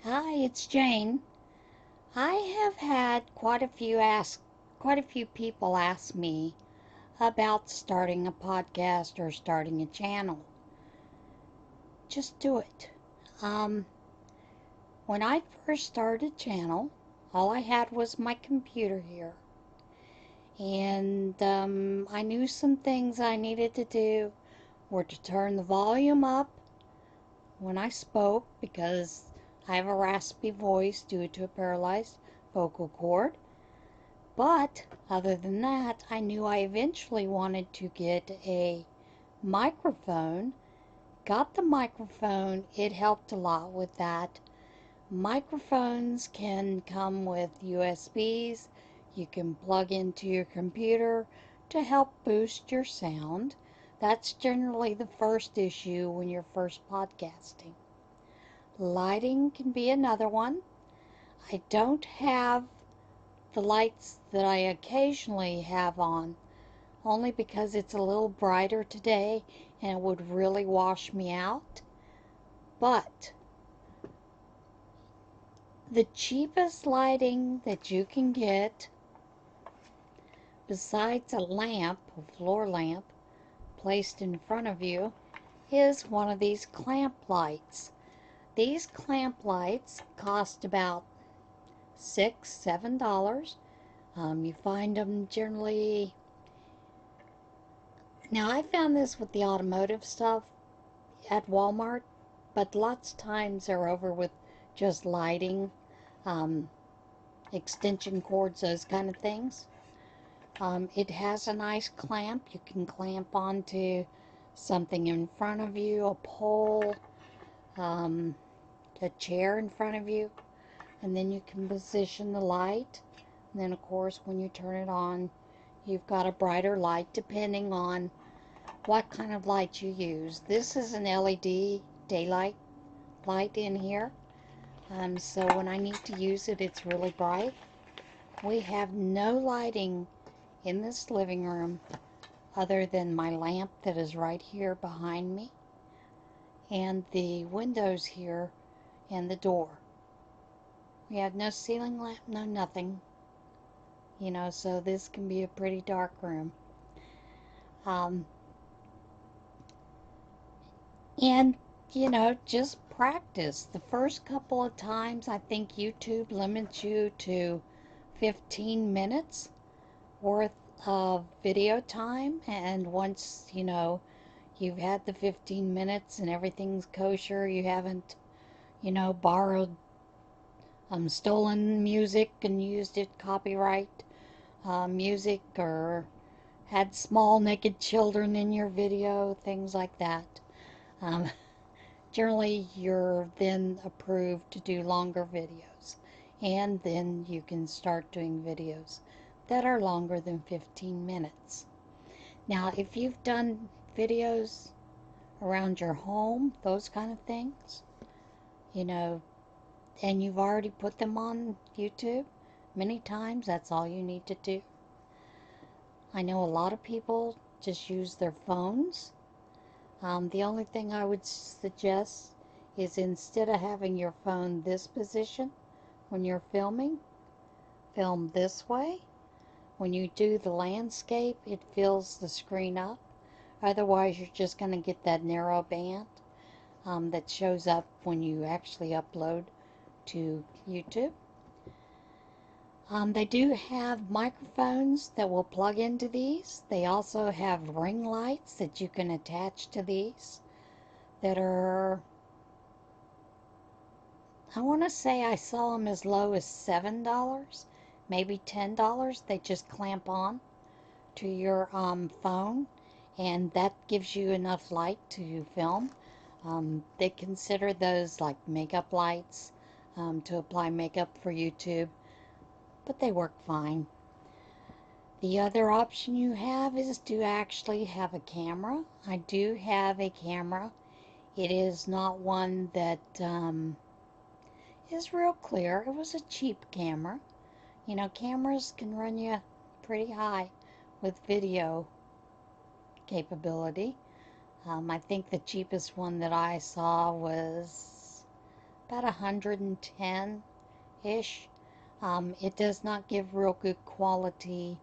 Hi, it's Jane. I have had quite a few people ask me about starting a podcast or starting a channel. Just do it. Um, when I first started a channel, all I had was my computer here, and I knew some things I needed to do were to turn the volume up when I spoke because I have a raspy voice due to a paralyzed vocal cord. But other than that, I knew I eventually wanted to get a microphone. Got the microphone, it helped a lot with that. Microphones can come with USBs. You can plug into your computer to help boost your sound. That's generally the first issue when you're first podcasting. Lighting can be another one. I don't have the lights that I occasionally have on, only because it's a little brighter today and it would really wash me out. But the cheapest lighting that you can get, besides a lamp, a floor lamp, placed in front of you, is one of these clamp lights. These clamp lights cost about $6, $7. You find them generally. Now, I found this with the automotive stuff at Walmart, but lots of times they're over with just lighting, um, extension cords, those kind of things. It has a nice clamp. You can clamp onto something in front of you, a pole, um, a chair in front of you, and then you can position the light. And then, of course, when you turn it on, you've got a brighter light depending on what kind of light you use. This is an LED daylight light in here. So when I need to use it, it's really bright. We have no lighting in this living room other than my lamp that is right here behind me and the windows here and the door. We have no ceiling lamp, no nothing. So this can be a pretty dark room. Um, and, just practice. The first couple of times, I think YouTube limits you to 15 minutes worth of video time. And once, you've had the 15 minutes and everything's kosher, you haven't, borrowed, stolen music and used it copyright music, or had small naked children in your video, things like that. Um, Generally, you're then approved to do longer videos, and then you can start doing videos that are longer than 15 minutes. Now, if you've done videos around your home, those kind of things, you know, and you've already put them on YouTube many times, that's all you need to do. I know a lot of people just use their phones. The only thing I would suggest is instead of having your phone this position when you're filming, film this way. When you do the landscape, it fills the screen up. Otherwise, you're just going to get that narrow band that shows up when you actually upload to YouTube. They do have microphones that will plug into these. They also have ring lights that you can attach to these that are, I want to say I saw them as low as $7, maybe $10. They just clamp on to your phone, and that gives you enough light to film. They consider those like makeup lights to apply makeup for YouTube, but they work fine. The other option you have is to actually have a camera. I do have a camera. It is not one that is real clear. It was a cheap camera. Cameras can run you pretty high with video capability. I think the cheapest one that I saw was about 110-ish. It does not give real good quality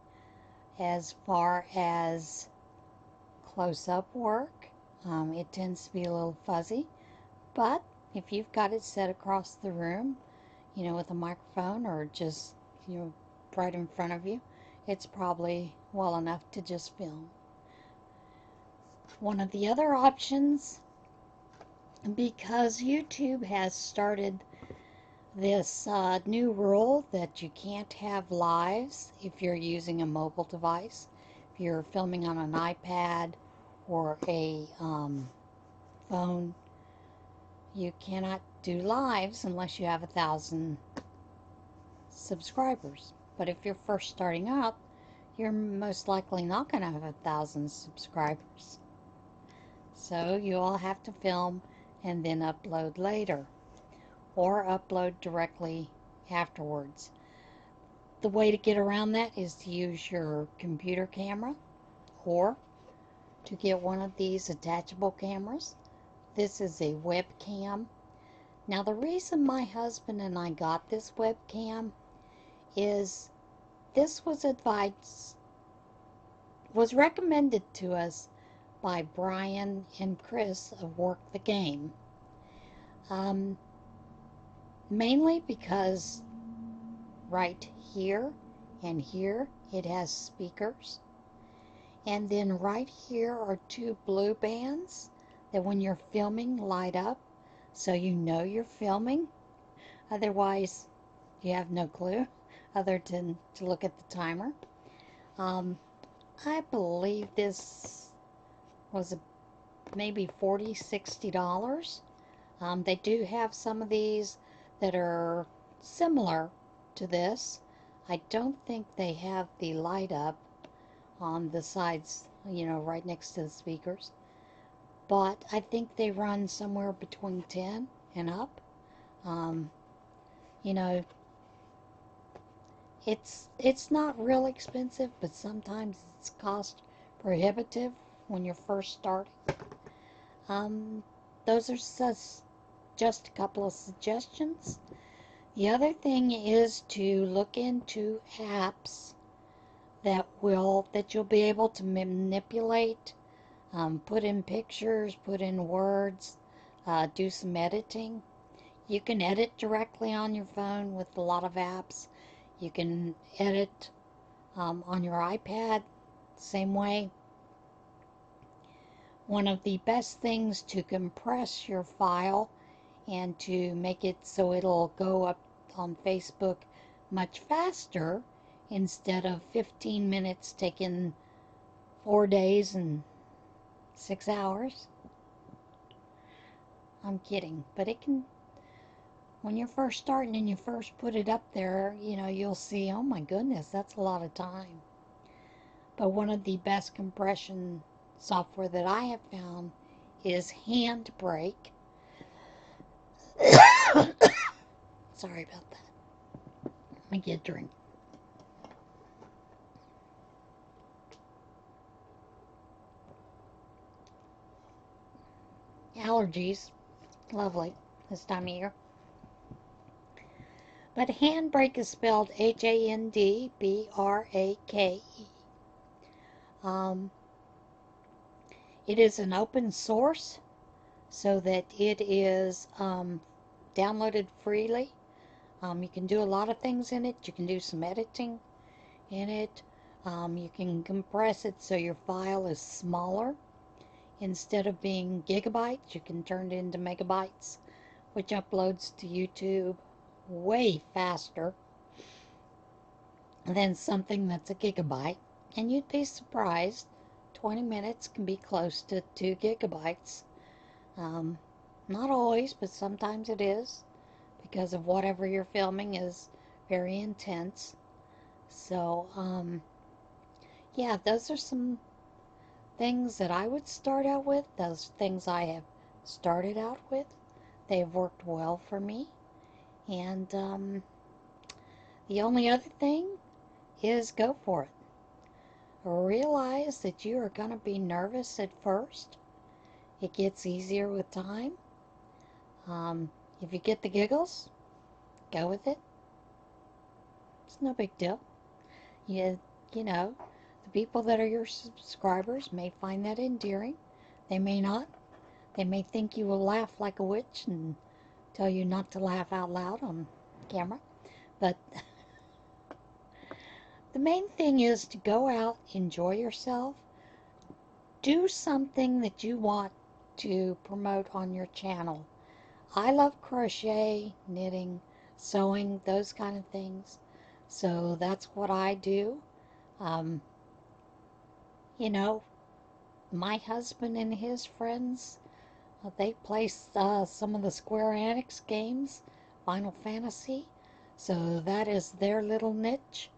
as far as close-up work. It tends to be a little fuzzy, but if you've got it set across the room, with a microphone or just, right in front of you, it's probably well enough to just film. One of the other options, because YouTube has started this new rule that you can't have lives if you're using a mobile device. If you're filming on an iPad or a phone, you cannot do lives unless you have 1,000 subscribers. But if you're first starting out, you're most likely not going to have 1,000 subscribers. So you all have to film and then upload later, or upload directly afterwards. The way to get around that is to use your computer camera, or to get one of these attachable cameras. This is a webcam. Now, the reason my husband and I got this webcam is this was recommended to us by Brian and Chris of Work the Game. Mainly because right here and here it has speakers. And then right here are 2 blue bands that when you're filming light up, so you know you're filming. Otherwise, you have no clue other than to look at the timer. I believe this was maybe $40, $60. They do have some of these that are similar to this. I don't think they have the light up on the sides, right next to the speakers. But I think they run somewhere between 10 and up. It's not real expensive, but sometimes it's cost prohibitive when you're first starting. Those are just a couple of suggestions. The other thing is to look into apps that you'll be able to manipulate, put in pictures, put in words, do some editing. You can edit directly on your phone with a lot of apps. You can edit on your iPad, same way. One of the best things to compress your file and to make it so it'll go up on Facebook much faster, instead of 15 minutes taking 4 days and 6 hours. I'm kidding, but it can, when you're first starting and you first put it up there, you'll see, oh my goodness, that's a lot of time. But one of the best compression software that I have found is Handbrake. Sorry about that. Let me get a drink. Allergies, lovely this time of year. But Handbrake is spelled Handbrake. It is an open source, so that it is downloaded freely. You can do a lot of things in it. You can do some editing in it. You can compress it so your file is smaller. Instead of being gigabytes, you can turn it into megabytes, which uploads to YouTube way faster than something that's a gigabyte. And you'd be surprised, 20 minutes can be close to 2 gigabytes. Not always, but sometimes it is, because of whatever you're filming is very intense. So, yeah, those are some things that I would start out with. Those things I have started out with. They've worked well for me. And the only other thing is go for it. Realize that you are going to be nervous at first. It gets easier with time. If you get the giggles, go with it. It's no big deal. You know, the people that are your subscribers may find that endearing. They may not. They may think you will laugh like a witch and tell you not to laugh out loud on camera. But the main thing is to go out, enjoy yourself, do something that you want to promote on your channel. I love crochet, knitting, sewing, those kind of things. So that's what I do. Um, you know, my husband and his friends, they play some of the Square Enix games, Final Fantasy. So that is their little niche.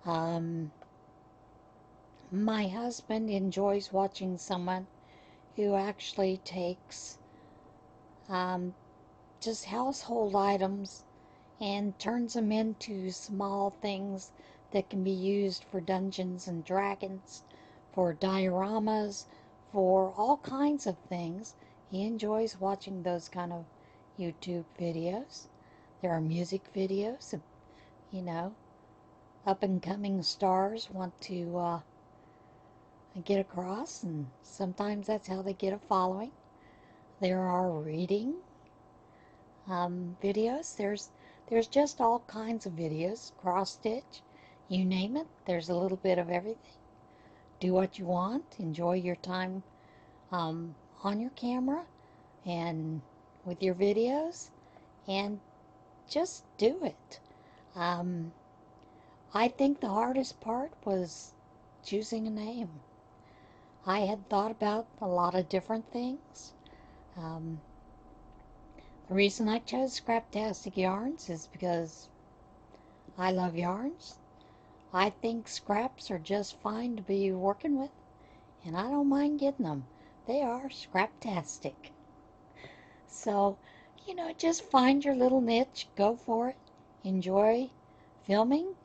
My husband enjoys watching someone who actually takes just household items and turns them into small things that can be used for Dungeons and Dragons, for dioramas, for all kinds of things. He enjoys watching those kind of YouTube videos. There are music videos, you know, up and coming stars want to get across, and sometimes that's how they get a following. There are reading videos. There's just all kinds of videos, cross stitch, you name it. There's a little bit of everything. Do what you want. Enjoy your time on your camera and with your videos, and just do it. I think the hardest part was choosing a name. I had thought about a lot of different things. The reason I chose Scraptastic Yarns is because I love yarns. I think scraps are just fine to be working with, and I don't mind getting them. They are scraptastic. So, just find your little niche, go for it, enjoy filming,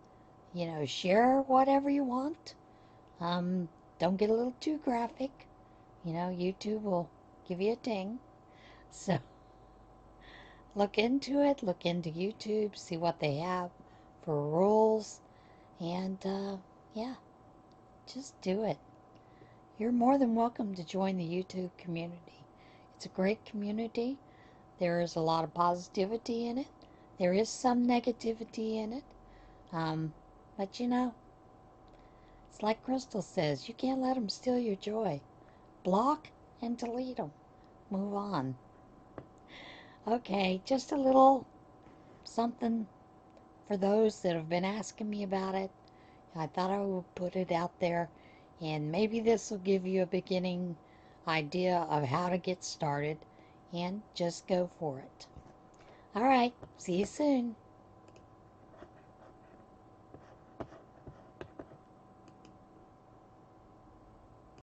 share whatever you want. Don't get a little too graphic. YouTube will give you a ding. So, look into it, look into YouTube, see what they have for rules, and yeah, just do it. You're more than welcome to join the YouTube community. It's a great community. There is a lot of positivity in it. There is some negativity in it. But it's like Crystal says, you can't let them steal your joy. Block and delete them. Move on. Okay, just a little something for those that have been asking me about it. I thought I would put it out there, and maybe this will give you a beginning idea of how to get started, and just go for it. All right, see you soon.